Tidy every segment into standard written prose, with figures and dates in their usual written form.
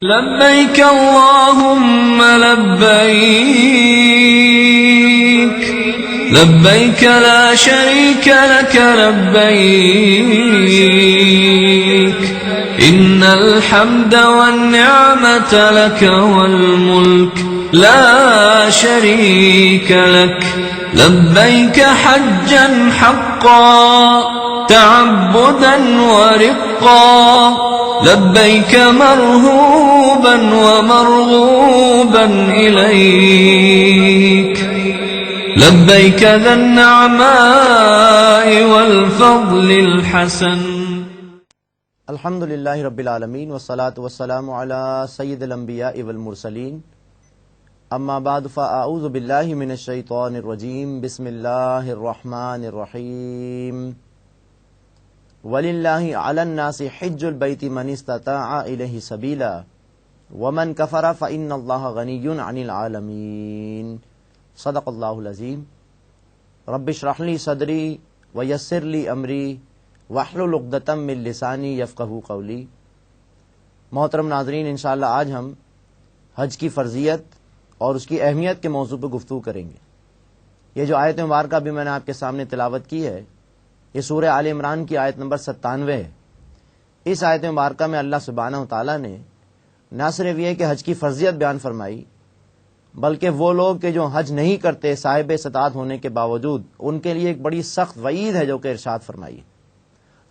لبيك اللهم لبيك لبيك لا شريك لك لبيك إن الحمد والنعمة لك والملك لا شريك لك لبيك حجا حقا تعبدا ورقا لبيك مرهوبا ومرغوبا إليك لبيك ذا النعماء والفضل الحسن. الحمد للہ رب العالمین والصلاة والسلام علی سید الانبیاء والمرسلین اما بعد فاعوذ باللہ من الشیطان الرجیم بسم اللہ الرحمن الرحیم وَلِلَّهِ عَلَى النَّاسِ حِجُّ الْبَيْتِ مَنِ اسْتَطَاعَ إِلَيْهِ سَبِيلًا وَمَنْ كَفَرَ فَإِنَّ اللَّهَ غَنِيٌّ عَنِ الْعَالَمِينَ. صدق اللہ العظیم. رب اشرح لی صدری ویسر لی امری واحلل عقدۃ من لسانی یفقہوا قولی. محترم ناظرین، انشاءاللہ آج ہم حج کی فرضیت اور اس کی اہمیت کے موضوع پر گفتگو کریں گے. یہ جو آیت مبارکہ بھی میں نے آپ کے سامنے تلاوت کی ہے، یہ سورہ آل عمران کی آیت نمبر 97 ہے. اس آیت مبارکہ میں اللہ سبحانہ و تعالیٰ نے نہ صرف یہ کہ حج کی فرضیت بیان فرمائی، بلکہ وہ لوگ کہ جو حج نہیں کرتے صاحب استطاعت ہونے کے باوجود، ان کے لیے ایک بڑی سخت وعید ہے جو کہ ارشاد فرمائی.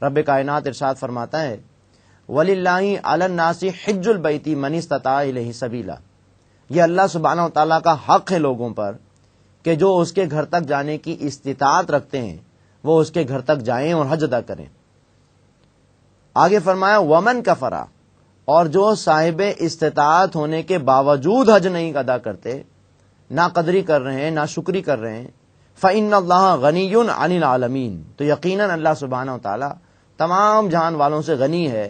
رب کائنات ارشاد فرماتا ہے وَلِلَّهِ عَلَى النَّاسِ حِجُّ الْبَيْتِ مَنِ اسْتَطَاعَ إِلَيْهِ سَبِيلًا. یہ اللہ سبحانہ و تعالیٰ کا حق ہے لوگوں پر کہ جو اس کے گھر تک جانے کی استطاعت رکھتے ہیں وہ اس کے گھر تک جائیں اور حج ادا کریں. آگے فرمایا ومن کفر، اور جو صاحب استطاعت ہونے کے باوجود حج نہیں ادا کرتے، نا قدری کر رہے ہیں، نا شکری کر رہے ہیں، فإن اللہ غنی عن العالمین، تو یقیناً اللہ سبحانہ و تعالی تمام جہان والوں سے غنی ہے،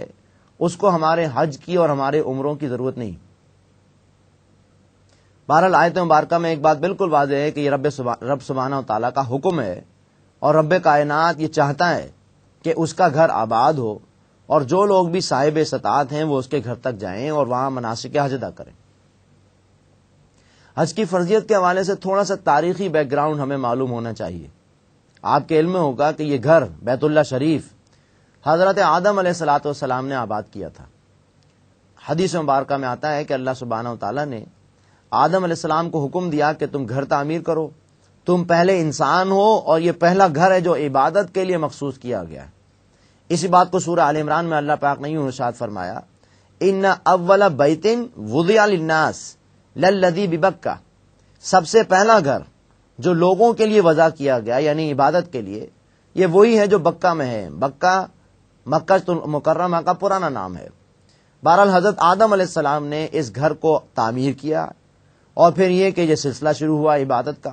اس کو ہمارے حج کی اور ہمارے عمروں کی ضرورت نہیں. بہرحال آیت مبارکہ میں ایک بات بالکل واضح ہے کہ یہ رب سبحانہ و تعالی کا حکم ہے، اور رب کائنات یہ چاہتا ہے کہ اس کا گھر آباد ہو، اور جو لوگ بھی صاحب استطاعت ہیں وہ اس کے گھر تک جائیں اور وہاں مناسک حج ادا کریں. حج کی فرضیت کے حوالے سے تھوڑا سا تاریخی بیک گراؤنڈ ہمیں معلوم ہونا چاہیے. آپ کے علم میں ہوگا کہ یہ گھر بیت اللہ شریف حضرت آدم علیہ الصلوۃ والسلام نے آباد کیا تھا. حدیث مبارکہ میں آتا ہے کہ اللہ سبحانہ و تعالیٰ نے آدم علیہ السلام کو حکم دیا کہ تم گھر تعمیر کرو، تم پہلے انسان ہو اور یہ پہلا گھر ہے جو عبادت کے لیے مخصوص کیا گیا ہے. اسی بات کو سورہ آل عمران میں اللہ پاک نے یوں ارشاد فرمایا ان اول بیت وضع للناس للذی ببکہ، سب سے پہلا گھر جو لوگوں کے لیے وضع کیا گیا یعنی عبادت کے لیے، یہ وہی ہے جو بکہ میں ہے. مکہ مکرمہ کا پرانا نام ہے. بہرحال حضرت آدم علیہ السلام نے اس گھر کو تعمیر کیا، اور پھر یہ کہ یہ سلسلہ شروع ہوا عبادت کا.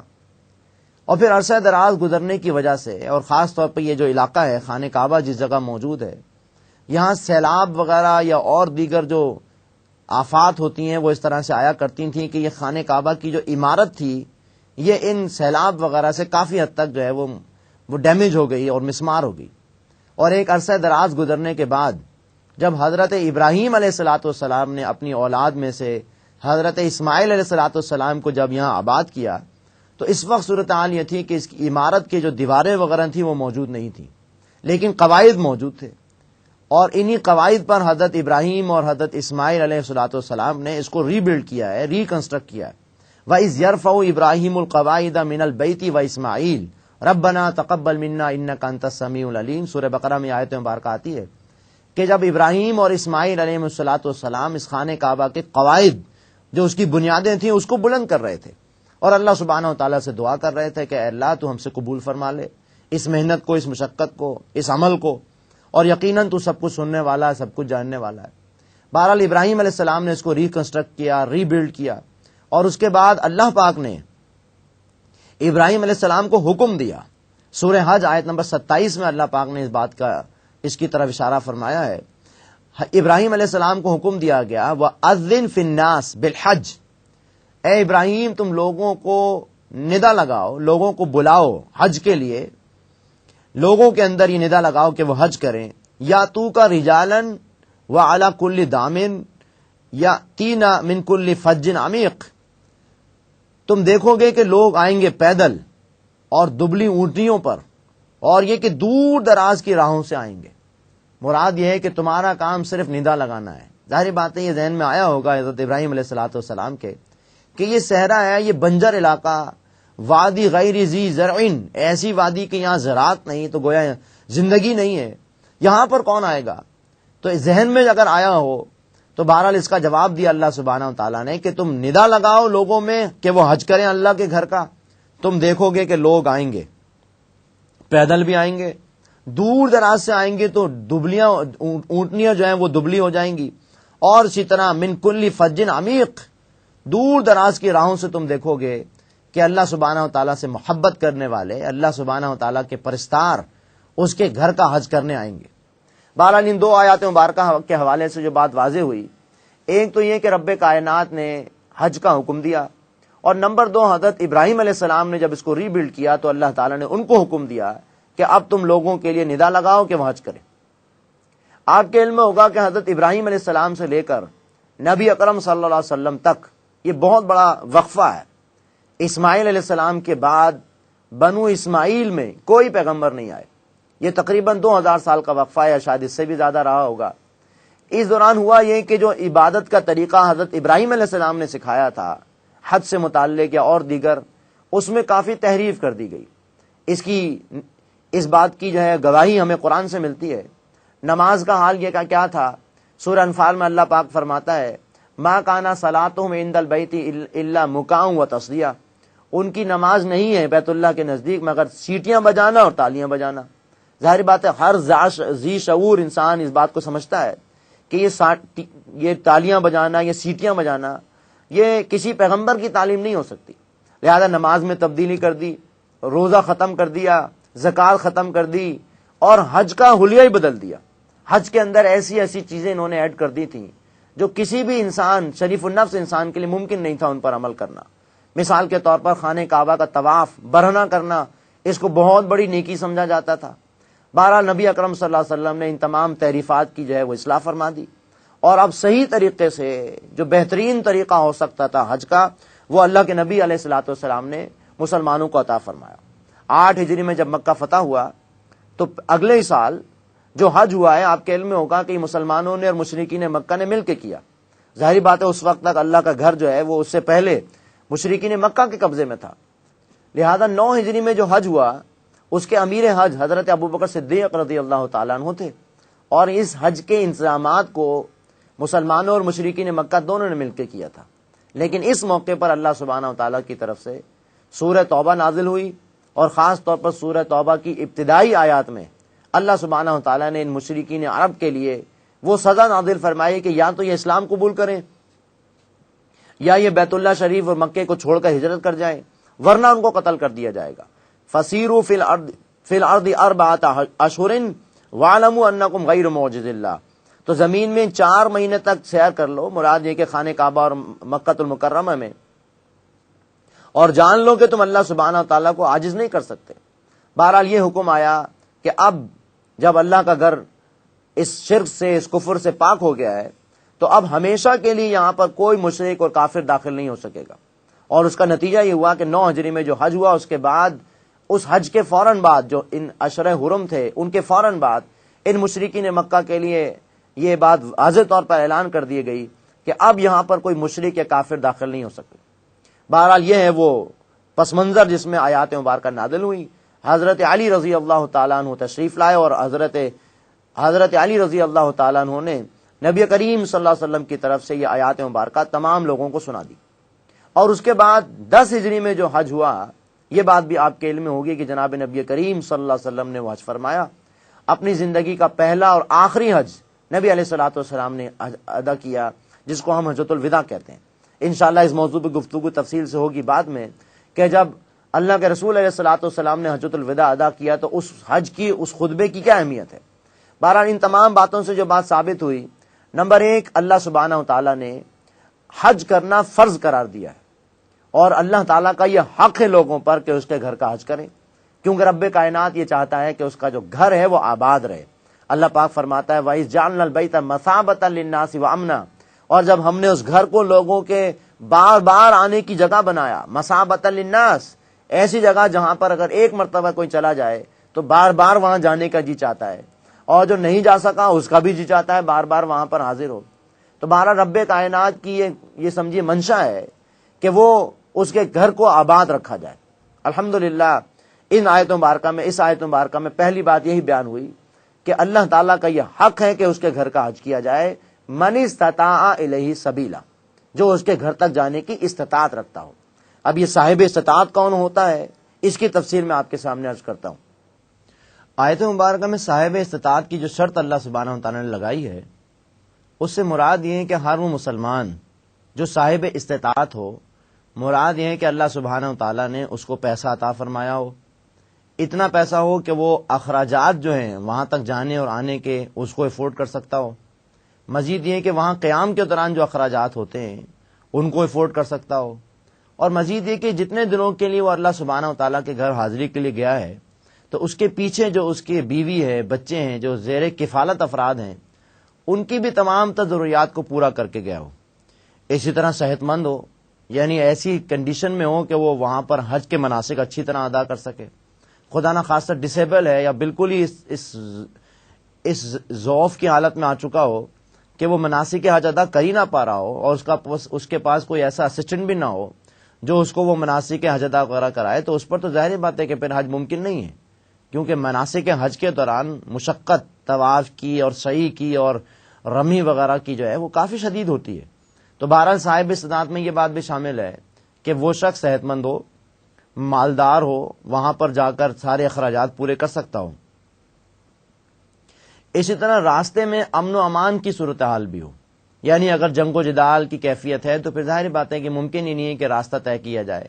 اور پھر عرصہ دراز گزرنے کی وجہ سے، اور خاص طور پہ یہ جو علاقہ ہے خانہ کعبہ جس جگہ موجود ہے، یہاں سیلاب وغیرہ یا اور دیگر جو آفات ہوتی ہیں وہ اس طرح سے آیا کرتی تھیں کہ یہ خانہ کعبہ کی جو عمارت تھی یہ ان سیلاب وغیرہ سے کافی حد تک جو ہے وہ ڈیمیج ہو گئی اور مسمار ہو گئی. اور ایک عرصہ دراز گزرنے کے بعد جب حضرت ابراہیم علیہ الصلوۃ والسلام نے اپنی اولاد میں سے حضرت اسماعیل علیہ الصلوۃ والسلام کو جب یہاں آباد کیا، تو اس وقت صورتحال یہ تھی کہ اس کی عمارت کی جو دیواریں وغیرہ تھیں وہ موجود نہیں تھیں، لیکن قواعد موجود تھے. اور انہی قواعد پر حضرت ابراہیم اور حضرت اسماعیل علیہ الصلوۃ والسلام نے اس کو ری بلڈ کیا ہے، ریکنسٹرکٹ کیا ہے. وَإِذْ يَرْفَعُ إِبْرَاهِيمُ الْقَوَاعِدَ مِنَ الْبَيْتِ وَإِسْمَاعِيلُ رَبَّنَا تَقَبَّلْ مِنَّا إِنَّكَ أَنْتَ السَّمِيعُ الْعَلِيمُ. سورہ بقرہ میں آیت مبارکہ آتی ہے کہ جب ابراہیم اور اسماعیل علیہ الصلوۃ والسلام اس خانہ کعبہ کے قواعد جو اس کی بنیادیں تھیں اس کو بلند کر رہے تھے، اور اللہ سبحانہ و تعالیٰ سے دعا کر رہے تھے کہ اے اللہ تو ہم سے قبول فرما لے اس محنت کو، اس مشقت کو، اس عمل کو، اور یقیناً تو سب کچھ سننے والا ہے، سب کچھ جاننے والا ہے. بہرحال ابراہیم علیہ السلام نے اس کو ریکنسٹرکٹ کیا، ری بلڈ کیا، اور اس کے بعد اللہ پاک نے ابراہیم علیہ السلام کو حکم دیا. سورہ حج آیت نمبر 27 میں اللہ پاک نے اس کی طرف اشارہ فرمایا ہے. ابراہیم علیہ السلام کو حکم دیا گیا وَأَذِّن فِي النَّاسِ بِالْحَجِّ، اے ابراہیم تم لوگوں کو ندا لگاؤ، لوگوں کو بلاؤ حج کے لیے، لوگوں کے اندر یہ ندا لگاؤ کہ وہ حج کریں. یا تو کا رجالن وعلی کل دامن یا تینا من کل فج عمیق، تم دیکھو گے کہ لوگ آئیں گے پیدل اور دبلی اونٹنیوں پر، اور یہ کہ دور دراز کی راہوں سے آئیں گے۔ مراد یہ ہے کہ تمہارا کام صرف ندا لگانا ہے۔ ظاہر بات ہے یہ ذہن میں آیا ہوگا حضرت ابراہیم علیہ الصلوۃ والسلام کے کہ یہ صحرا ہے، یہ بنجر علاقہ، وادی غیر ذی زرع، ایسی وادی کہ یہاں زراعت نہیں، تو گویا زندگی نہیں ہے، یہاں پر کون آئے گا؟ تو ذہن میں اگر آیا ہو تو بہرحال اس کا جواب دیا اللہ سبحانہ و تعالیٰ نے کہ تم ندا لگاؤ لوگوں میں کہ وہ حج کریں اللہ کے گھر کا، تم دیکھو گے کہ لوگ آئیں گے، پیدل بھی آئیں گے، دور دراز سے آئیں گے تو دبلیاں اونٹنیاں جو ہیں وہ دبلی ہو جائیں گی، اور اسی طرح من کل فج عمیق، دور دراز کی راہوں سے تم دیکھو گے کہ اللہ سبحانہ و تعالیٰ سے محبت کرنے والے، اللہ سبحانہ و تعالیٰ کے پرستار اس کے گھر کا حج کرنے آئیں گے۔ بہرحال ان دو آیات مبارکہ کے حوالے سے جو بات واضح ہوئی، ایک تو یہ کہ رب کائنات نے حج کا حکم دیا، اور نمبر دو حضرت ابراہیم علیہ السلام نے جب اس کو ری بلڈ کیا تو اللہ تعالیٰ نے ان کو حکم دیا کہ اب تم لوگوں کے لیے ندا لگاؤ کہ وہ حج کریں۔ آپ کے علم میں ہوگا کہ حضرت ابراہیم علیہ السلام سے لے کر نبی اکرم صلی اللہ علیہ وسلم تک یہ بہت بڑا وقفہ ہے۔ اسماعیل علیہ السلام کے بعد بنو اسماعیل میں کوئی پیغمبر نہیں آئے، یہ تقریباً 2000 سال کا وقفہ ہے، یا شاید اس سے بھی زیادہ رہا ہوگا۔ اس دوران ہوا یہ کہ جو عبادت کا طریقہ حضرت ابراہیم علیہ السلام نے سکھایا تھا حج سے متعلق یا اور دیگر، اس میں کافی تحریف کر دی گئی۔ اس بات کی جو ہے گواہی ہمیں قرآن سے ملتی ہے۔ نماز کا حال یہ کیا تھا؟ سورہ انفال میں اللہ پاک فرماتا ہے ما کانا صلاتہم عند البیت الا مکاء و تصدیہ، ان کی نماز نہیں ہے بیت اللہ کے نزدیک مگر سیٹیاں بجانا اور تالیاں بجانا۔ ظاہر بات ہے ہر ذی شعور انسان اس بات کو سمجھتا ہے کہ یہ تالیاں بجانا، یہ سیٹیاں بجانا، یہ کسی پیغمبر کی تعلیم نہیں ہو سکتی۔ لہذا نماز میں تبدیلی کر دی، روزہ ختم کر دیا، زکوٰۃ ختم کر دی، اور حج کا حلیہ ہی بدل دیا۔ حج کے اندر ایسی ایسی چیزیں انہوں نے ایڈ کر دی تھیں جو کسی بھی انسان، شریف النفس انسان کے لیے ممکن نہیں تھا ان پر عمل کرنا۔ مثال کے طور پر خانہ کعبہ کا طواف برہنہ کرنا، اس کو بہت بڑی نیکی سمجھا جاتا تھا۔ بہرحال نبی اکرم صلی اللہ علیہ وسلم نے ان تمام تحریفات کی جو ہے وہ اصلاح فرما دی، اور اب صحیح طریقے سے جو بہترین طریقہ ہو سکتا تھا حج کا، وہ اللہ کے نبی علیہ الصلوۃ والسلام نے مسلمانوں کو عطا فرمایا۔ 8 ہجری میں جب مکہ فتح ہوا تو اگلے ہی سال جو حج ہوا ہے، آپ کے علم میں ہوگا کہ مسلمانوں نے اور مشرکین مکہ نے مل کے کیا۔ ظاہری بات ہے اس وقت تک اللہ کا گھر جو ہے وہ اس سے پہلے مشرکین مکہ کے قبضے میں تھا، لہذا 9 ہجری میں جو حج ہوا اس کے امیر حج حضرت ابوبکر صدیق رضی اللہ تعالیٰ عنہ تھے، اور اس حج کے انتظامات کو مسلمانوں اور مشرکین مکہ دونوں نے مل کے کیا تھا۔ لیکن اس موقع پر اللہ سبحانہ و تعالیٰ کی طرف سے سورہ توبہ نازل ہوئی، اور خاص طور پر سورہ توبہ کی ابتدائی آیات میں اللہ سبحانہ و تعالیٰ نے ان مشرکین عرب کے لیے وہ سزا نازل فرمائی کہ یا تو یہ اسلام قبول کریں یا یہ بیت اللہ شریف اور مکے کو چھوڑ کر ہجرت کر جائیں، ورنہ ان کو قتل کر دیا جائے گا۔ فسیروا فی الارض 4 اشہر واعلموا انکم غیر معجز اللہ، تو زمین میں 4 مہینے تک سیر کر لو، مراد یہ کہ خانہ کعبہ اور مکہ المکرمہ میں، اور جان لو کہ تم اللہ سبحانہ و تعالیٰ کو عاجز نہیں کر سکتے۔ بہرحال یہ حکم آیا کہ اب جب اللہ کا گھر اس شرک سے، اس کفر سے پاک ہو گیا ہے، تو اب ہمیشہ کے لیے یہاں پر کوئی مشرک اور کافر داخل نہیں ہو سکے گا۔ اور اس کا نتیجہ یہ ہوا کہ 9 ہجری میں جو حج ہوا، اس کے بعد، اس حج کے فوراً بعد، جو ان اشرے حرم تھے ان کے فوراً بعد ان مشرکین مکہ کے لیے یہ بات واضح طور پر اعلان کر دی گئی کہ اب یہاں پر کوئی مشرک یا کافر داخل نہیں ہو سکے۔ بہرحال یہ ہے وہ پس منظر جس میں آیات مبارکہ نازل ہوئی۔ حضرت علی رضی اللہ تعالیٰ عنہ تشریف لائے، اور حضرت علی رضی اللہ تعالیٰ عنہ نے نبی کریم صلی اللہ علیہ وسلم کی طرف سے یہ آیات مبارکہ تمام لوگوں کو سنا دی۔ اور اس کے بعد 10 ہجری میں جو حج ہوا، یہ بات بھی آپ کے علم میں ہوگی کہ جناب نبی کریم صلی اللہ علیہ وسلم نے وہ حج فرمایا۔ اپنی زندگی کا پہلا اور آخری حج نبی علیہ الصلوۃ والسلام نے ادا کیا، جس کو ہم حجۃ الوداع کہتے ہیں۔ انشاءاللہ اس موضوع پہ گفتگو تفصیل سے ہوگی بعد میں، کہ جب اللہ کے رسول علیہ الصلوۃ والسلام نے حجۃ الوداع ادا کیا تو اس حج کی، اس خطبے کی کیا اہمیت ہے۔ بہرحال ان تمام باتوں سے جو بات ثابت ہوئی، نمبر 1، اللہ سبحانہ و تعالیٰ نے حج کرنا فرض قرار دیا ہے، اور اللہ تعالیٰ کا یہ حق ہے لوگوں پر کہ اس کے گھر کا حج کریں، کیونکہ رب کائنات یہ چاہتا ہے کہ اس کا جو گھر ہے وہ آباد رہے۔ اللہ پاک فرماتا ہے وَإِذْ جَعَلْنَا الْبَيْتَ مَثَابَةً لِلنَّاسِ وَأَمْنًا، اور جب ہم نے اس گھر کو لوگوں کے بار بار آنے کی جگہ بنایا، مثابۃ للناس، ایسی جگہ جہاں پر اگر ایک مرتبہ کوئی چلا جائے تو بار بار وہاں جانے کا جی چاہتا ہے، اور جو نہیں جا سکا اس کا بھی جی چاہتا ہے بار بار وہاں پر حاضر ہو۔ تو بہرحال رب کائنات کی یہ سمجھیے منشا ہے کہ وہ اس کے گھر کو آباد رکھا جائے۔ الحمدللہ اس آیت مبارکہ میں پہلی بات یہی بیان ہوئی کہ اللہ تعالیٰ کا یہ حق ہے کہ اس کے گھر کا حج کیا جائے، من استطاع الیہ سبیلا، جو اس کے گھر تک جانے کی استطاعت رکھتا ہو۔ اب یہ صاحب استطاعت کون ہوتا ہے، اس کی تفصیل میں آپ کے سامنے عرض کرتا ہوں۔ آیت مبارکہ میں صاحب استطاعت کی جو شرط اللہ سبحانہ وتعالیٰ نے لگائی ہے، اس سے مراد یہ ہے کہ ہر وہ مسلمان جو صاحب استطاعت ہو، مراد یہ ہے کہ اللہ سبحانہ وتعالیٰ نے اس کو پیسہ عطا فرمایا ہو، اتنا پیسہ ہو کہ وہ اخراجات جو ہیں وہاں تک جانے اور آنے کے اس کو افورڈ کر سکتا ہو، مزید یہ کہ وہاں قیام کے دوران جو اخراجات ہوتے ہیں ان کو افورڈ کر سکتا ہو، اور مزید یہ کہ جتنے دنوں کے لیے وہ اللہ سبحانہ وتعالیٰ کے گھر حاضری کے لیے گیا ہے تو اس کے پیچھے جو اس کی بیوی ہے، بچے ہیں، جو زیر کفالت افراد ہیں، ان کی بھی تمام ضروریات کو پورا کر کے گیا ہو۔ اسی طرح صحت مند ہو، یعنی ایسی کنڈیشن میں ہو کہ وہ وہاں پر حج کے مناسک اچھی طرح ادا کر سکے، خدا نہ خاصہ ڈسیبل ہے یا بالکل ہی اس ضعف کی حالت میں آ چکا ہو کہ وہ مناسک حج ادا کر ہی نہ پا رہا ہو، اور اس کے پاس کوئی ایسا اسسٹنٹ بھی نہ ہو جو اس کو وہ مناسک حج ادا وغیرہ کرائے، تو اس پر تو ظاہر بات ہے کہ پھر حج ممکن نہیں ہے، کیونکہ مناسک حج کے دوران مشقت طواف کی اور سعی کی اور رمی وغیرہ کی جو ہے وہ کافی شدید ہوتی ہے۔ تو بہرحال صاحب استطاعت میں یہ بات بھی شامل ہے کہ وہ شخص صحت مند ہو، مالدار ہو، وہاں پر جا کر سارے اخراجات پورے کر سکتا ہو۔ اسی طرح راستے میں امن و امان کی صورتحال بھی ہو، یعنی اگر جنگ و جدال کی کیفیت ہے تو پھر ظاہر بات ہے کہ ممکن ہی نہیں ہے کہ راستہ طے کیا جائے،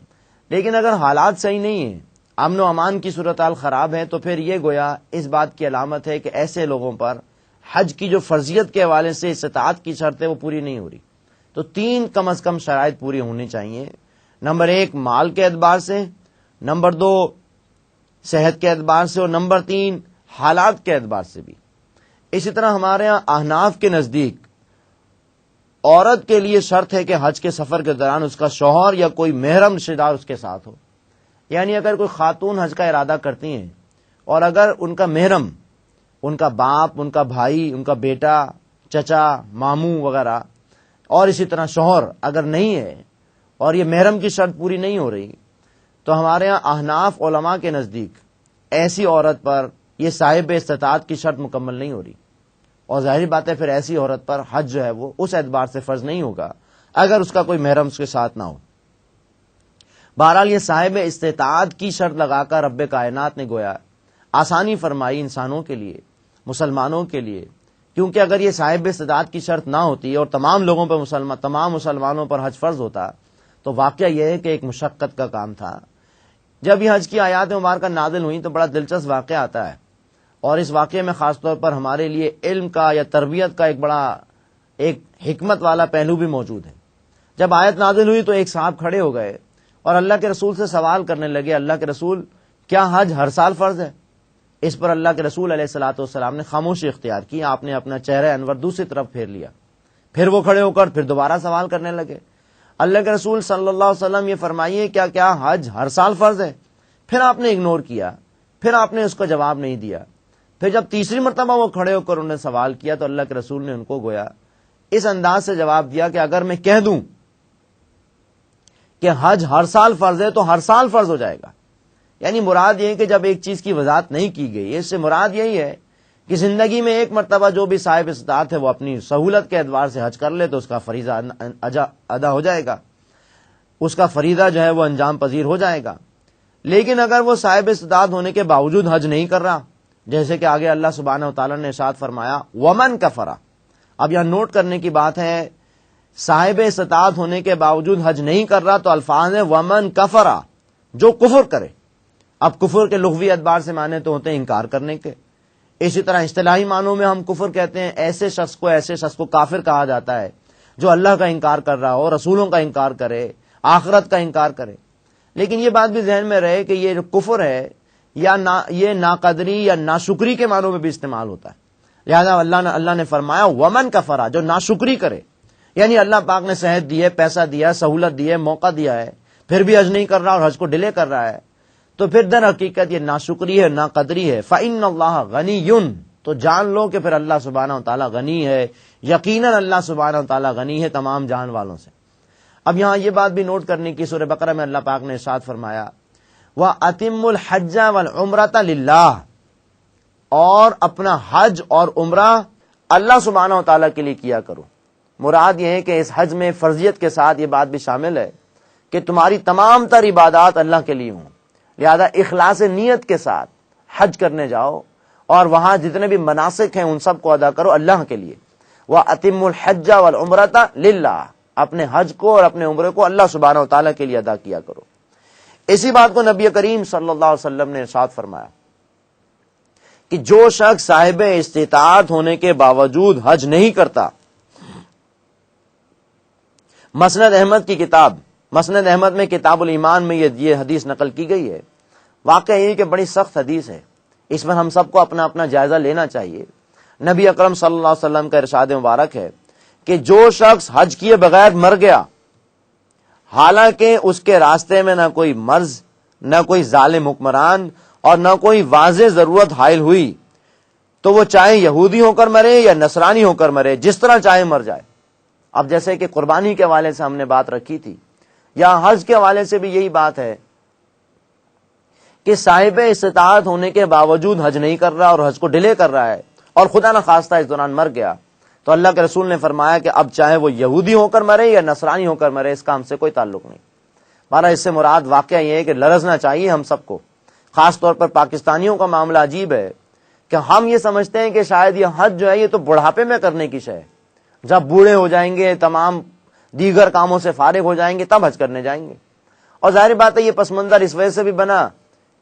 لیکن اگر حالات صحیح نہیں ہیں، امن و امان کی صورتحال خراب ہے، تو پھر یہ گویا اس بات کی علامت ہے کہ ایسے لوگوں پر حج کی جو فرضیت کے حوالے سے استطاعت کی شرط ہے وہ پوری نہیں ہو رہی۔ تو تین کم از کم شرائط پوری ہونی چاہیے، نمبر 1 مال کے اعتبار سے، نمبر 2 صحت کے اعتبار سے، اور نمبر 3 حالات کے اعتبار سے بھی۔ اسی طرح ہمارے ہاں احناف کے نزدیک عورت کے لیے شرط ہے کہ حج کے سفر کے دوران اس کا شوہر یا کوئی محرم رشتہ دار اس کے ساتھ ہو، یعنی اگر کوئی خاتون حج کا ارادہ کرتی ہیں اور اگر ان کا محرم، ان کا باپ، ان کا بھائی، ان کا بیٹا، چچا، ماموں وغیرہ، اور اسی طرح شوہر اگر نہیں ہے اور یہ محرم کی شرط پوری نہیں ہو رہی، تو ہمارے ہاں احناف علماء کے نزدیک ایسی عورت پر یہ صاحب استطاعت کی شرط مکمل نہیں ہو رہی، اور ظاہری بات ہے پھر ایسی عورت پر حج جو ہے وہ اس اعتبار سے فرض نہیں ہوگا اگر اس کا کوئی محرم اس کے ساتھ نہ ہو۔ بہرحال یہ صاحب استطاعت کی شرط لگا کر رب کائنات نے گویا آسانی فرمائی انسانوں کے لیے، مسلمانوں کے لیے، کیونکہ اگر یہ صاحب استطاعت کی شرط نہ ہوتی اور تمام لوگوں پر تمام مسلمانوں پر حج فرض ہوتا تو واقعہ یہ ہے کہ ایک مشقت کا کام تھا۔ جب یہ حج کی آیات مبارکہ نازل ہوئی تو بڑا دلچسپ واقعہ آتا ہے، اور اس واقعے میں خاص طور پر ہمارے لیے علم کا یا تربیت کا ایک حکمت والا پہلو بھی موجود ہے۔ جب آیت نازل ہوئی تو ایک صاحب کھڑے ہو گئے اور اللہ کے رسول سے سوال کرنے لگے، اللہ کے رسول کیا حج ہر سال فرض ہے؟ اس پر اللہ کے رسول علیہ الصلوۃ والسلام نے خاموشی اختیار کی، آپ نے اپنا چہرہ انور دوسری طرف پھیر لیا، پھر وہ کھڑے ہو کر پھر دوبارہ سوال کرنے لگے۔ اللہ کے رسول صلی اللہ علیہ وسلم یہ فرمائیے کیا حج ہر سال فرض ہے؟ پھر آپ نے اگنور کیا، پھر آپ نے اس کا جواب نہیں دیا۔ پھر جب تیسری مرتبہ وہ کھڑے ہو کر انہوں نے سوال کیا تو اللہ کے رسول نے ان کو گویا اس انداز سے جواب دیا کہ اگر میں کہہ دوں کہ حج ہر سال فرض ہے تو ہر سال فرض ہو جائے گا، یعنی مراد یہ ہے کہ جب ایک چیز کی وضاحت نہیں کی گئی، اس سے مراد یہی ہے کہ زندگی میں ایک مرتبہ جو بھی صاحب استطاعت ہے وہ اپنی سہولت کے اعتبار سے حج کر لے تو اس کا فریضہ ادا ہو جائے گا، اس کا فریضہ جو ہے وہ انجام پذیر ہو جائے گا۔ لیکن اگر وہ صاحب استطاعت ہونے کے باوجود حج نہیں کر رہا، جیسے کہ آگے اللہ سبحانہ وتعالی نے ارشاد فرمایا ومن کفر، اب یہاں نوٹ کرنے کی بات ہے، صاحب استطاعت ہونے کے باوجود حج نہیں کر رہا تو الفاظ ہے ومن کفر، جو کفر کرے۔ اب کفر کے لغوی اعتبار سے معنی تو ہوتے ہیں انکار کرنے کے، اسی طرح اصطلاحی معنوں میں ہم کفر کہتے ہیں ایسے شخص کو کافر کہا جاتا ہے جو اللہ کا انکار کر رہا ہو، رسولوں کا انکار کرے، آخرت کا انکار کرے۔ لیکن یہ بات بھی ذہن میں رہے کہ یہ جو کفر ہے یہ ناقدری یا ناشکری کے معنوں میں بھی استعمال ہوتا ہے، لہذا اللہ نے فرمایا ومن کفر، جو ناشکری کرے، یعنی اللہ پاک نے صحت دی ہے، پیسہ دیا ہے، سہولت دی ہے، موقع دیا ہے، پھر بھی حج نہیں کر رہا اور حج کو ڈیلے کر رہا ہے، تو پھر در حقیقت یہ ناشکری ہے، ناقدری ہے۔ فَإِنَّ اللَّهَ غَنِيٌّ، تو جان لو کہ پھر اللہ سبحانہ وتعالیٰ غنی ہے، یقیناً اللہ سبحانہ وتعالیٰ غنی ہے تمام جان والوں سے۔ اب یہاں یہ بات بھی نوٹ کرنے کی، سورہ بقرہ میں اللہ پاک نے ارشاد فرمایا وَأَتِمُّ الْحَجَّ وَالْعُمْرَةَ لِلَّهِ، اور اپنا حج اور عمرہ اللہ سبحانہ وتعالیٰ کے لیے کیا کرو۔ مراد یہ ہے کہ اس حج میں فرضیت کے ساتھ یہ بات بھی شامل ہے کہ تمہاری تمام تر عبادات اللہ کے لیے ہوں، لہذا اخلاص نیت کے ساتھ حج کرنے جاؤ اور وہاں جتنے بھی مناسک ہیں ان سب کو ادا کرو اللہ کے لیے۔ وَأَتِمُّ الْحَجَّ وَالْعُمْرَةَ لِلَّهِ، اپنے حج کو اور اپنے عمرے کو اللہ سبحانہ وتعالیٰ کے لیے ادا کیا کرو۔ اسی بات کو نبی کریم صلی اللہ علیہ وسلم نے ارشاد فرمایا کہ جو شخص صاحب استطاعت ہونے کے باوجود حج نہیں کرتا، مسند احمد کی کتاب، مسند احمد میں کتاب الایمان میں یہ حدیث نقل کی گئی ہے۔ واقعہ یہ کہ بڑی سخت حدیث ہے، اس پر ہم سب کو اپنا اپنا جائزہ لینا چاہیے۔ نبی اکرم صلی اللہ علیہ وسلم کا ارشاد مبارک ہے کہ جو شخص حج کیے بغیر مر گیا، حالانکہ اس کے راستے میں نہ کوئی مرض، نہ کوئی ظالم حکمران اور نہ کوئی واضح ضرورت حائل ہوئی، تو وہ چاہے یہودی ہو کر مرے یا نصرانی ہو کر مرے، جس طرح چاہے مر جائے۔ اب جیسے کہ قربانی کے حوالے سے ہم نے بات رکھی تھی، یا حج کے حوالے سے بھی یہی بات ہے کہ صاحب استطاعت ہونے کے باوجود حج نہیں کر رہا اور حج کو ڈیلے کر رہا ہے اور خدا نہ خواستہ اس دوران مر گیا، تو اللہ کے رسول نے فرمایا کہ اب چاہے وہ یہودی ہو کر مرے یا نصرانی ہو کر مرے، اس کا ہم سے کوئی تعلق نہیں۔ ہمارا اس سے مراد واقعہ یہ ہے کہ لرزنا چاہیے ہم سب کو، خاص طور پر پاکستانیوں کا معاملہ عجیب ہے کہ ہم یہ سمجھتے ہیں کہ شاید یہ حج جو ہے یہ تو بڑھاپے میں کرنے کی شے ہے، جب بوڑھے ہو جائیں گے، تمام دیگر کاموں سے فارغ ہو جائیں گے تب حج کرنے جائیں گے۔ اور ظاہر بات ہے یہ پس منظر اس وجہ سے بھی بنا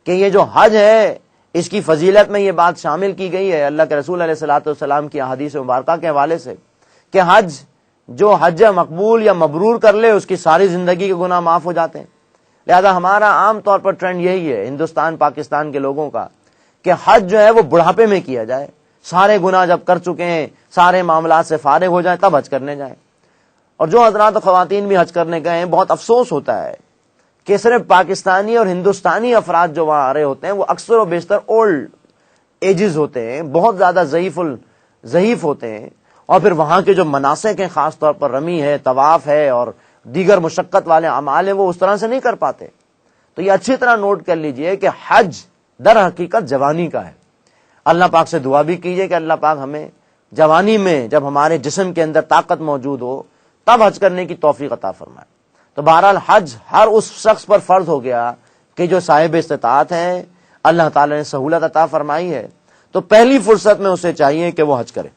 کہ یہ جو حج ہے اس کی فضیلت میں یہ بات شامل کی گئی ہے اللہ کے رسول علیہ الصلوۃ والسلام کی احادیث مبارکہ کے حوالے سے کہ حج جو حج مقبول یا مبرور کر لے اس کی ساری زندگی کے گناہ معاف ہو جاتے ہیں۔ لہذا ہمارا عام طور پر ٹرینڈ یہی ہے ہندوستان پاکستان کے لوگوں کا کہ حج جو ہے وہ بڑھاپے میں کیا جائے، سارے گناہ جب کر چکے ہیں، سارے معاملات سے فارغ ہو جائیں تب حج کرنے جائیں۔ اور جو حضرات خواتین بھی حج کرنے گئے ہیں، بہت افسوس ہوتا ہے کہ صرف پاکستانی اور ہندوستانی افراد جو وہاں آ رہے ہوتے ہیں وہ اکثر و بیشتر اولڈ ایجز ہوتے ہیں، بہت زیادہ ضعیف ہوتے ہیں، اور پھر وہاں کے جو مناسک ہیں، خاص طور پر رمی ہے، طواف ہے اور دیگر مشقت والے اعمال ہیں، وہ اس طرح سے نہیں کر پاتے۔ تو یہ اچھی طرح نوٹ کر لیجئے کہ حج در حقیقت جوانی کا ہے۔ اللہ پاک سے دعا بھی کیجئے کہ اللہ پاک ہمیں جوانی میں جب ہمارے جسم کے اندر طاقت موجود ہو تب حج کرنے کی توفیق عطا فرمائے۔ تو بہرحال حج ہر اس شخص پر فرض ہو گیا کہ جو صاحب استطاعت ہے، اللہ تعالی نے سہولت عطا فرمائی ہے، تو پہلی فرصت میں اسے چاہیے کہ وہ حج کرے۔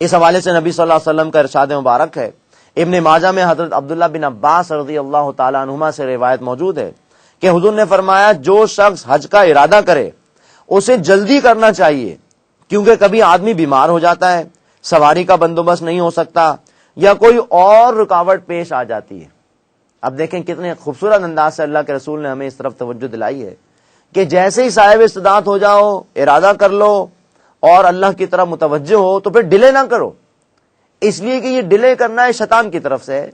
اس حوالے سے نبی صلی اللہ علیہ وسلم کا ارشاد مبارک ہے، ابن ماجہ میں حضرت عبداللہ بن عباس رضی اللہ تعالی عنہما سے روایت موجود ہے کہ حضور نے فرمایا جو شخص حج کا ارادہ کرے اسے جلدی کرنا چاہیے، کیونکہ کبھی آدمی بیمار ہو جاتا ہے، سواری کا بندوبست نہیں ہو سکتا یا کوئی اور رکاوٹ پیش آ جاتی ہے۔ اب دیکھیں کتنے خوبصورت انداز سے اللہ کے رسول نے ہمیں اس طرف توجہ دلائی ہے کہ جیسے ہی صاحب استطاعت ہو جاؤ، ارادہ کر لو اور اللہ کی طرف متوجہ ہو تو پھر ڈیلے نہ کرو، اس لیے کہ یہ ڈیلے کرنا ہے شیطان کی طرف سے،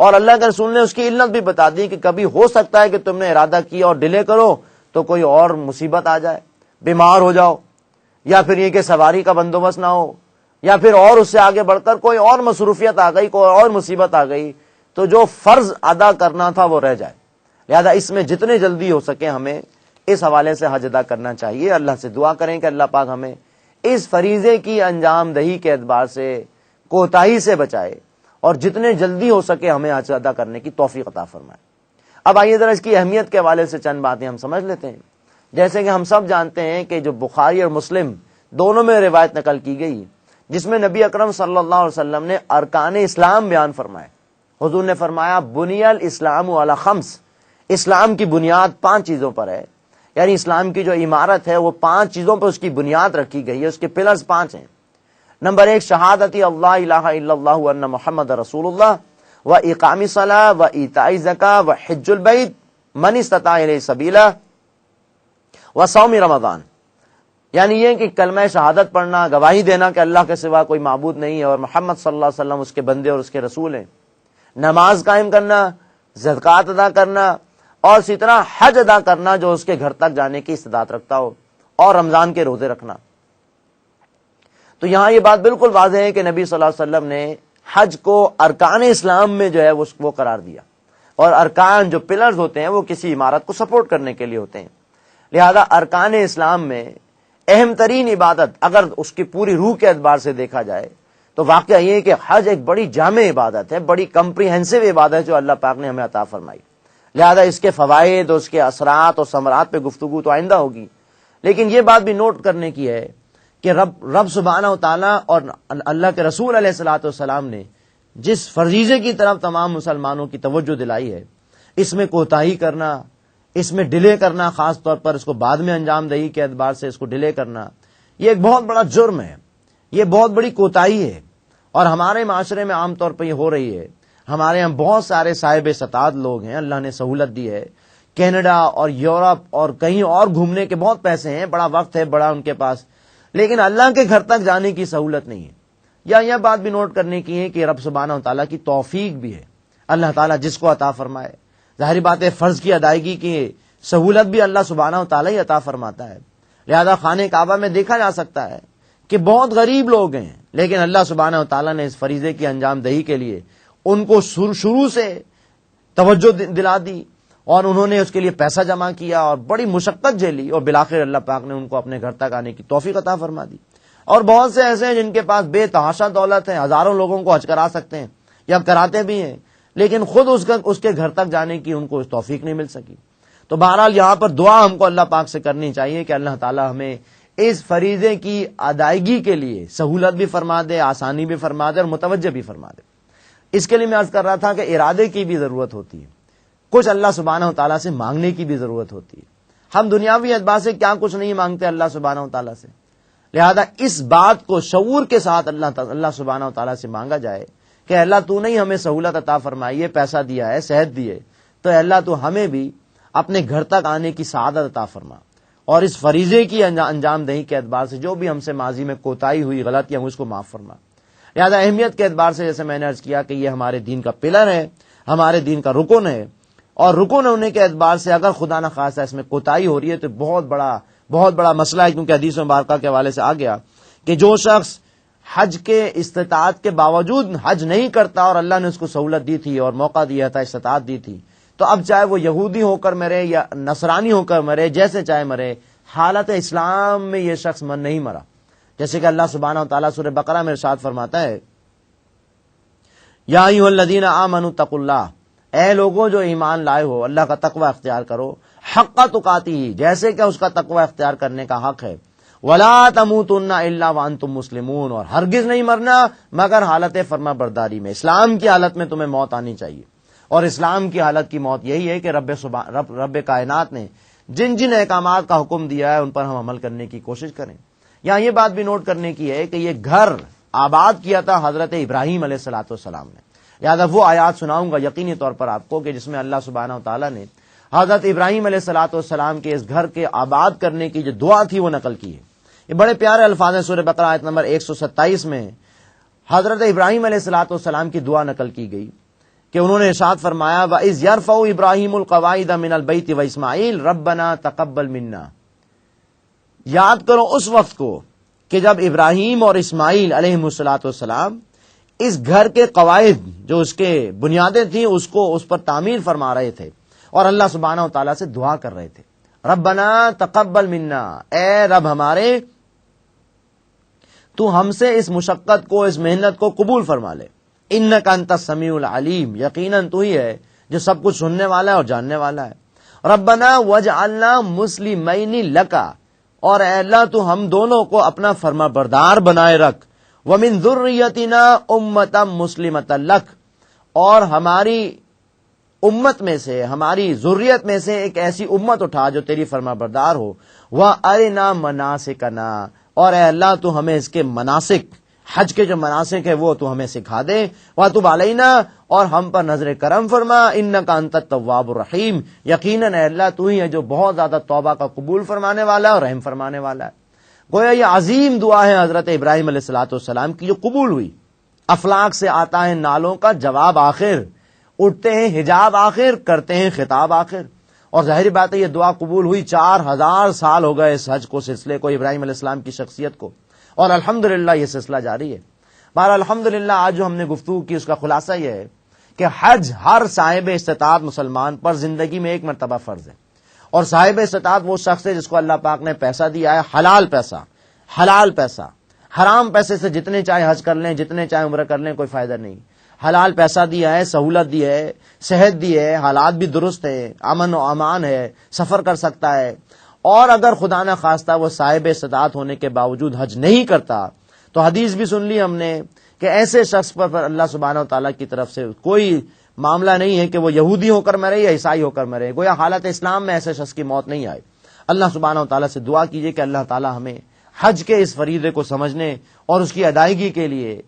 اور اللہ کے رسول نے اس کی علت بھی بتا دی کہ کبھی ہو سکتا ہے کہ تم نے ارادہ کیا اور ڈیلے کرو تو کوئی اور مصیبت آ جائے، بیمار ہو جاؤ، یا پھر یہ کہ سواری کا بندوبست نہ ہو، یا پھر اور اس سے آگے بڑھ کر کوئی اور مصروفیت آ گئی، کوئی اور مصیبت آ گئی، تو جو فرض ادا کرنا تھا وہ رہ جائے۔ لہذا اس میں جتنے جلدی ہو سکے ہمیں اس حوالے سے حج ادا کرنا چاہیے۔ اللہ سے دعا کریں کہ اللہ پاک ہمیں اس فریضے کی انجام دہی کے اعتبار سے کوتاہی سے بچائے اور جتنے جلدی ہو سکے ہمیں حج ادا کرنے کی توفیق عطا فرمائے۔ اب آئیے ذرا اس کی اہمیت کے حوالے سے چند باتیں ہم سمجھ لیتے ہیں۔ جیسے کہ ہم سب جانتے ہیں کہ جو بخاری اور مسلم دونوں میں روایت نقل کی گئی جس میں نبی اکرم صلی اللہ علیہ وسلم نے ارکان اسلام بیان فرمائے، حضور نے فرمایا بنی الاسلام علی خمس، اسلام کی بنیاد 5 چیزوں پر ہے، یعنی اسلام کی جو عمارت ہے وہ 5 چیزوں پر اس کی بنیاد رکھی گئی ہے، اس کے پلرز 5 ہیں۔ نمبر 1 شہادت اللہ الہ الا اللہ وان محمد رسول اللہ و اقام الصلاۃ و ایتاء الزکاۃ و حج البیت من استطاع الیہ سبیلا و صوم رمضان۔ یعنی یہ کہ کلمہ شہادت پڑھنا، گواہی دینا کہ اللہ کے سوا کوئی معبود نہیں ہے اور محمد صلی اللہ علیہ وسلم اس کے بندے اور اس کے رسول ہیں، نماز قائم کرنا، زکوٰۃ ادا کرنا، اور اسی طرح حج ادا کرنا جو اس کے گھر تک جانے کی استطاعت رکھتا ہو، اور رمضان کے روزے رکھنا۔ تو یہاں یہ بات بالکل واضح ہے کہ نبی صلی اللہ علیہ وسلم نے حج کو ارکان اسلام میں جو ہے وہ قرار دیا، اور ارکان جو پلرز ہوتے ہیں وہ کسی عمارت کو سپورٹ کرنے کے لیے ہوتے ہیں، لہذا ارکان اسلام میں اہم ترین عبادت اگر اس کی پوری روح کے اعتبار سے دیکھا جائے تو واقعہ یہ ہے کہ حج ایک بڑی جامع عبادت ہے، بڑی کمپریہنسو عبادت ہے جو اللہ پاک نے ہمیں عطا فرمائی، لہذا اس کے فوائد اور اس کے اثرات اور ثمرات پہ گفتگو تو آئندہ ہوگی، لیکن یہ بات بھی نوٹ کرنے کی ہے کہ رب سبحانہ و تعالیٰ اور اللہ کے رسول علیہ الصلوۃ والسلام نے جس فریضے کی طرف تمام مسلمانوں کی توجہ دلائی ہے، اس میں کوتاہی کرنا، اس میں ڈیلے کرنا، خاص طور پر اس کو بعد میں انجام دہی کے اعتبار سے اس کو ڈیلے کرنا، یہ ایک بہت بڑا جرم ہے، یہ بہت بڑی کوتاہی ہے، اور ہمارے معاشرے میں عام طور پہ یہ ہو رہی ہے۔ ہمارے یہاں بہت سارے صاحب استطاعت لوگ ہیں، اللہ نے سہولت دی ہے، کینیڈا اور یورپ اور کہیں اور گھومنے کے بہت پیسے ہیں، بڑا وقت ہے، بڑا ان کے پاس، لیکن اللہ کے گھر تک جانے کی سہولت نہیں ہے۔ یہ بات بھی نوٹ کرنے کی ہے کہ رب سبحانہ و تعالیٰ کی توفیق بھی ہے، اللہ تعالیٰ جس کو عطا فرمائے، ظاہری بات ہے فرض کی ادائیگی کی سہولت بھی اللہ سبحانہ و تعالیٰ ہی عطا فرماتا ہے، لہذا خانہ کعبہ میں دیکھا جا سکتا ہے کہ بہت غریب لوگ ہیں، لیکن اللہ سبحانہ و تعالیٰ نے اس فریضے کی انجام دہی کے لیے ان کو شروع سے توجہ دلا دی، اور انہوں نے اس کے لیے پیسہ جمع کیا اور بڑی مشقت جھیلی، اور بالآخر اللہ پاک نے ان کو اپنے گھر تک آنے کی توفیق عطا فرما دی۔ اور بہت سے ایسے ہیں جن کے پاس بے تحاشا دولت ہے، ہزاروں لوگوں کو حج کرا سکتے ہیں یا کراتے بھی ہیں، لیکن خود اس کے گھر تک جانے کی ان کو توفیق نہیں مل سکی۔ تو بہرحال یہاں پر دعا ہم کو اللہ پاک سے کرنی چاہیے کہ اللہ تعالی ہمیں اس فریضے کی ادائیگی کے لیے سہولت بھی فرما دے، آسانی بھی فرما دے اور متوجہ بھی فرما دے۔ اس کے لیے میں عرض کر رہا تھا کہ ارادے کی بھی ضرورت ہوتی ہے، کچھ اللہ سبحانہ و تعالیٰ سے مانگنے کی بھی ضرورت ہوتی ہے۔ ہم دنیاوی اعتبار سے کیا کچھ نہیں مانگتے اللہ سبحانہ و تعالیٰ سے، لہذا اس بات کو شعور کے ساتھ اللہ سبحانہ و تعالیٰ سے مانگا جائے کہ اللہ تو نہیں ہمیں سہولت عطا فرمائی ہے، پیسہ دیا ہے، صحت دی ہے، تو اللہ تو ہمیں بھی اپنے گھر تک آنے کی سعادت عطا فرما، اور اس فریضے کی انجام دہی کے اعتبار سے جو بھی ہم سے ماضی میں کوتاہی ہوئی، غلطیاں اس کو معاف فرما۔ لہذا اہمیت کے اعتبار سے جیسے میں نے عرض کیا کہ یہ ہمارے دین کا پلر ہے، ہمارے دین کا رکن ہے، اور رکن ہونے کے اعتبار سے اگر خدا نخواستہ اس میں کوتاہی ہو رہی ہے تو بہت بڑا مسئلہ ہے، کیونکہ حدیث مبارکہ کے حوالے سے آ گیا کہ جو شخص حج کے استطاعت کے باوجود حج نہیں کرتا اور اللہ نے اس کو سہولت دی تھی اور موقع دیا تھا، استطاعت دی تھی، تو اب چاہے وہ یہودی ہو کر مرے یا نصرانی ہو کر مرے، جیسے چاہے مرے، حالت اسلام میں یہ شخص نہیں مرا۔ جیسے کہ اللہ سبحانہ و تعالیٰ سورہ بقرہ میں ارشاد فرماتا ہے، یا ایھا الذین آمنوا اتقوا اللہ، اے لوگوں جو ایمان لائے ہو، اللہ کا تقوی اختیار کرو، حق تقاتہ، جیسے کہ اس کا تقوی اختیار کرنے کا حق ہے، ولا تموتن الا وانتم مسلمون، اور ہرگز نہیں مرنا مگر حالت فرما برداری میں، اسلام کی حالت میں تمہیں موت آنی چاہیے، اور اسلام کی حالت کی موت یہی ہے کہ رب کائنات نے جن جن احکامات کا حکم دیا ہے ان پر ہم عمل کرنے کی کوشش کریں۔ یہاں یہ بات بھی نوٹ کرنے کی ہے کہ یہ گھر آباد کیا تھا حضرت ابراہیم علیہ الصلوۃ والسلام نے، لہٰذا وہ آیات سناؤں گا یقینی طور پر آپ کو کہ جس میں اللہ سبحانہ و تعالیٰ نے حضرت ابراہیم علیہ الصلوۃ والسلام کے اس گھر کے آباد کرنے کی جو دعا تھی وہ نقل کی ہے۔ یہ بڑے پیارے الفاظ ہیں، سورہ بقرہ آیت نمبر 127 میں حضرت ابراہیم علیہ الصلوۃ والسلام کی دعا نقل کی گئی کہ انہوں نے ارشاد فرمایا، وَإِذْ يَرْفَعُ إِبْرَاهِيمُ الْقَوَاعِدَ مِنَ الْبَيْتِ وَإِسْمَاعِيلُ رَبَّنَا تَقَبَّلْ مِنَّا۔ یاد کرو اس وقت کو کہ جب ابراہیم اور اسماعیل علیہ الصلوۃ والسلام اس گھر کے قواعد جو اس کے بنیادیں تھیں اس پر تعمیر فرما رہے تھے اور اللہ سبحانہ و تعالیٰ سے دعا کر رہے تھے، ربنا تقبل منا، اے رب ہمارے تو ہم سے اس مشقت کو، اس محنت کو قبول فرما لے، انک انت السمیع العلیم، یقیناً تو ہی ہے جو سب کچھ سننے والا ہے اور جاننے والا ہے، ربنا واجعلنا مسلمین لک، اور اے اللہ تو ہم دونوں کو اپنا فرما بردار بنائے رکھ، ومن ذریتنا امتا مسلمتا لک، اور ہماری امت میں سے، ہماری ذریت میں سے ایک ایسی امت اٹھا جو تیری فرما بردار ہو، وارنا مناسکنا، اور اے اللہ تو ہمیں اس کے مناسک، حج کے جو مناسک ہے وہ تو ہمیں سکھا دے، وتب علینا، اور ہم پر نظر کرم فرما، انک انت التواب الرحیم، یقیناً اے اللہ تو ہی ہے جو بہت زیادہ توبہ کا قبول فرمانے والا ہے اور رحم فرمانے والا ہے۔ گویا یہ عظیم دعا ہے حضرت ابراہیم علیہ الصلوۃ والسلام کی جو قبول ہوئی. افلاک سے آتا ہے نالوں کا جواب آخر، اٹھتے ہیں حجاب آخر، کرتے ہیں خطاب آخر. اور ظاہری بات ہے یہ دعا قبول ہوئی. 4000 سال ہو گئے اس حج کو، سلسلے کو، ابراہیم علیہ السلام کی شخصیت کو، اور الحمدللہ یہ سلسلہ جاری ہے. بہرحال الحمدللہ آج جو ہم نے گفتگو کی اس کا خلاصہ یہ ہے کہ حج ہر صاحب استطاعت مسلمان پر زندگی میں ایک مرتبہ فرض ہے. اور صاحب استطاعت وہ شخص ہے جس کو اللہ پاک نے پیسہ دیا ہے، حلال پیسہ. حرام پیسے سے جتنے چاہے حج کر لیں، جتنے چاہے عمرہ کر لیں، کوئی فائدہ نہیں. حلال پیسہ دیا ہے، سہولت دی ہے، صحت دی ہے، حالات بھی درست ہے، امن و امان ہے، سفر کر سکتا ہے. اور اگر خدا نہ خواستہ وہ صاحب استطاعت ہونے کے باوجود حج نہیں کرتا تو حدیث بھی سن لی ہم نے کہ ایسے شخص پر اللہ سبحانہ و تعالیٰ کی طرف سے کوئی معاملہ نہیں ہے کہ وہ یہودی ہو کر مرے یا عیسائی ہو کر مرے. گویا حالت اسلام میں ایسے شخص کی موت نہیں آئے. اللہ سبحانہ و تعالیٰ سے دعا کیجئے کہ اللہ تعالیٰ ہمیں حج کے اس فریضے کو سمجھنے اور اس کی ادائیگی کے لیے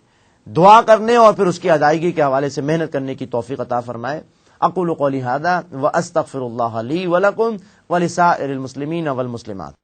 دعا کرنے اور پھر اس کی ادائیگی کے حوالے سے محنت کرنے کی توفیق عطا فرمائے. اقول قولی ھذا واستغفر اللہ لی ولکم ولسائر المسلمین والمسلمات.